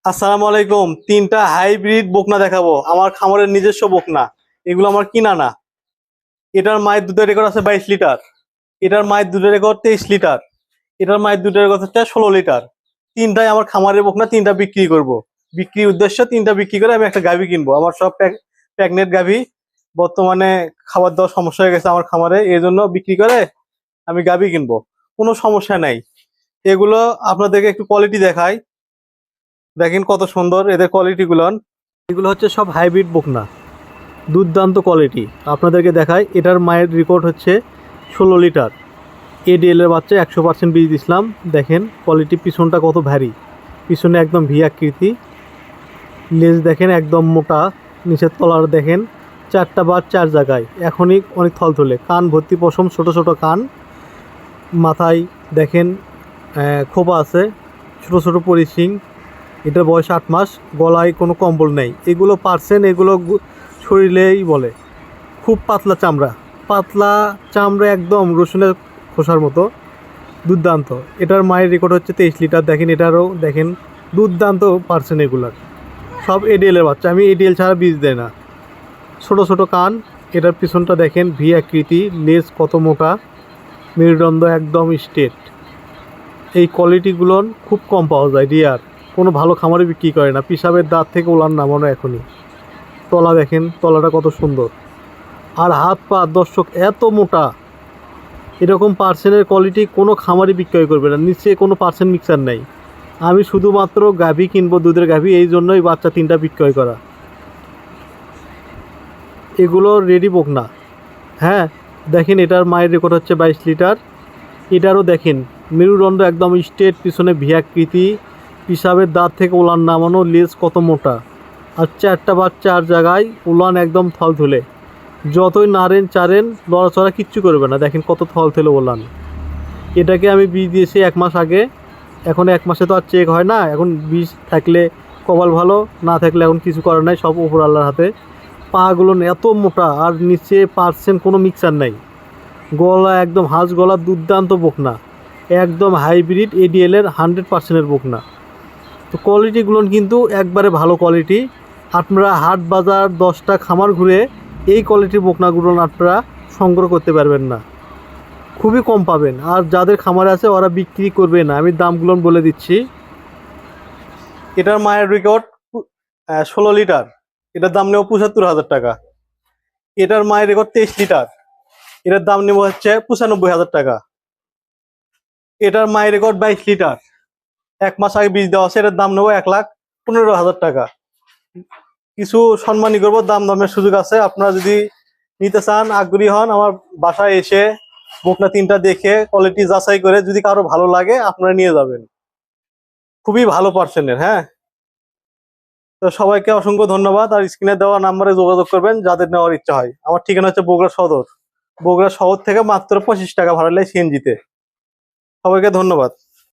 আসসালামু আলাইকুম। তিনটা হাইব্রিড বকনা দেখাবো, আমার খামারের নিজস্ব বকনা। এগুলো আমার কিনা না। এটার মায়ের দুধের রেকর্ড আছে 22 লিটার, এটার মায়ের দুধের রেকর্ড 23 লিটার, এটার মায়ের দুধের রেকর্ড হচ্ছে 16 লিটার। তিনটাই আমার খামারের বকনা, তিনটা বিক্রি করব। বিক্রির উদ্দেশ্য তিনটা বিক্রি করে আমি একটা গাভী কিনবো। আমার সব প্যাগনেট গাভী। বর্তমানে খাবার দাবার সমস্যা হয়ে গেছে আমার খামারে, এই জন্য বিক্রি করে আমি গাভী কিনবো। কোনো সমস্যা নাই। এগুলো আপনাদেরকে একটু কোয়ালিটি দেখাই। দেখেন কত সুন্দর এদের কোয়ালিটি গুলো। এগুলো হচ্ছে সব হাইব্রিড বকনা, দুর্দান্ত কোয়ালিটি। আপনাদেরকে দেখাই, এটার মায়ের রেকর্ড হচ্ছে 16 লিটার। এডিএল এর বাচ্চা 100% বীজ দিছিলাম। দেখেন কোয়ালিটি, পিছনটা কত ভারী, পিছনে একদম ভি আকৃতি। লেজ দেখেন একদম মোটা, নিচের তলার দেখেন চারটা বার চার জায়গায়, এখনই অনেক থলথলে। কান ভর্তি পশম, ছোট ছোট কান। মাথায় দেখেন খোপা আছে, ছোট ছোট পরিশিং। এটার বয়স 8 মাস। গলায় কোনো কম্বল নেই। এগুলো পার্সেন্ট, এগুলো শরীরেই বলে। খুব পাতলা চামড়া, পাতলা চামড়া, একদম রসুনের খোসার মতো। দুর্দান্ত। এটার মায়ের রেকর্ড হচ্ছে 23 লিটার। দেখেন এটারও দেখেন দুর্দান্ত পার্সেন্ট। এগুলার সব এডিএলের বাচ্চা, আমি এডিএল ছাড়া বীজ দেয় না। ছোট ছোট কান। এটার পিছনটা দেখেন ভি আকৃতি, লেজ কত মোটা, মেরুদণ্ড একদম স্ট্রেট। এই কোয়ালিটিগুলো খুব কম পাওয়া যায়, রিয়ার। কোনো ভালো খামারে বিক্রি করে না। পিসাবের দাঁত থেকে ওলান নামানো এখনই। তলা দেখেন, তলাটা কত সুন্দর। আর হাত পা দর্শক এত মোটা। এরকম পার্সেন্টের কোয়ালিটি কোনো খামারে বিক্রয় করবে না। নিচে কোনো পার্সেন্ট মিক্সার নেই। আমি শুধুমাত্র গাভী কিনবো, দুধের গাভী, এই জন্যই বাচ্চা তিনটা বিক্রয় করা। এগুলো রেডি বকনা। হ্যাঁ, দেখেন এটার মায়ের রেকর্ড হচ্ছে 22 লিটার। এটারও দেখেন মেরুদণ্ড একদম স্ট্রেট, পিছনে ভিয়াকৃতি, পিসাবের দাঁত থেকে উলান নামানো, লেজ কত মোটা। আর চারটা বার চার জায়গায়, উলান একদম থলথলে। যতই নাড়েন চারেন লড়াচড়া কিচ্ছু করবে না। দেখেন কত থলথলে উলান। এটাকে আমি বীজ দিয়েছি 1 মাস আগে। এখন 1 মাসে তো আর চেক হয় না। এখন বীজ থাকলে কপাল ভালো, না থাকলে এখন কিছু করার নাই, সব উপর আল্লাহর হাতে। পাগুলো এত মোটা, আর নিচে পার্সেন্ট কোনো মিক্সার নাই। গলা একদম হাঁস গলা, দুর্দান্ত বকনা। একদম হাইব্রিড এডিএলের 100%-এর বকনা। তো কোয়ালিটিগুলো কিন্তু একবারে ভালো কোয়ালিটি। আপনারা হাট বাজার 10টা খামার ঘুরে এই কোয়ালিটির বকনাগুলো আপনারা সংগ্রহ করতে পারবেন না। খুবই কম পাবেন। আর যাদের খামারে আছে ওরা বিক্রি করবে না। আমি দামগুলো বলে দিচ্ছি। এটার মায়ের রেকর্ড 16 লিটার। এটার দাম নেব 75,000 টাকা। এটার মায়ের রেকর্ড 23 লিটার। এটার দাম নেব হচ্ছে 95,000 টাকা। এটার মায়ের রেকর্ড 22 লিটার। 1 মাস আগে বীজ দেওয়া আছে। এটার দাম নেবো 1,15,000 টাকা। কিছু সম্মানী করবো, দাম দামের সুযোগ আছে। আপনারা যদি নিতে চান, আগ্রহী হন, আমার বাসায় এসে বকনা তিনটা দেখে কোয়ালিটি যাচাই করে যদি কারো ভালো লাগে আপনারা নিয়ে যাবেন। খুবই ভালো পার্সেন্টের। হ্যাঁ, তো সবাইকে অসংখ্য ধন্যবাদ। আর স্ক্রিনে দেওয়া নাম্বারে যোগাযোগ করবেন যাদের নেওয়ার ইচ্ছা হয়। আমার ঠিকানা হচ্ছে বগুড়া সদর। বগুড়া শহর থেকে মাত্র 25 টাকা ভাড়া নেয় সিএনজিতে। সবাইকে ধন্যবাদ।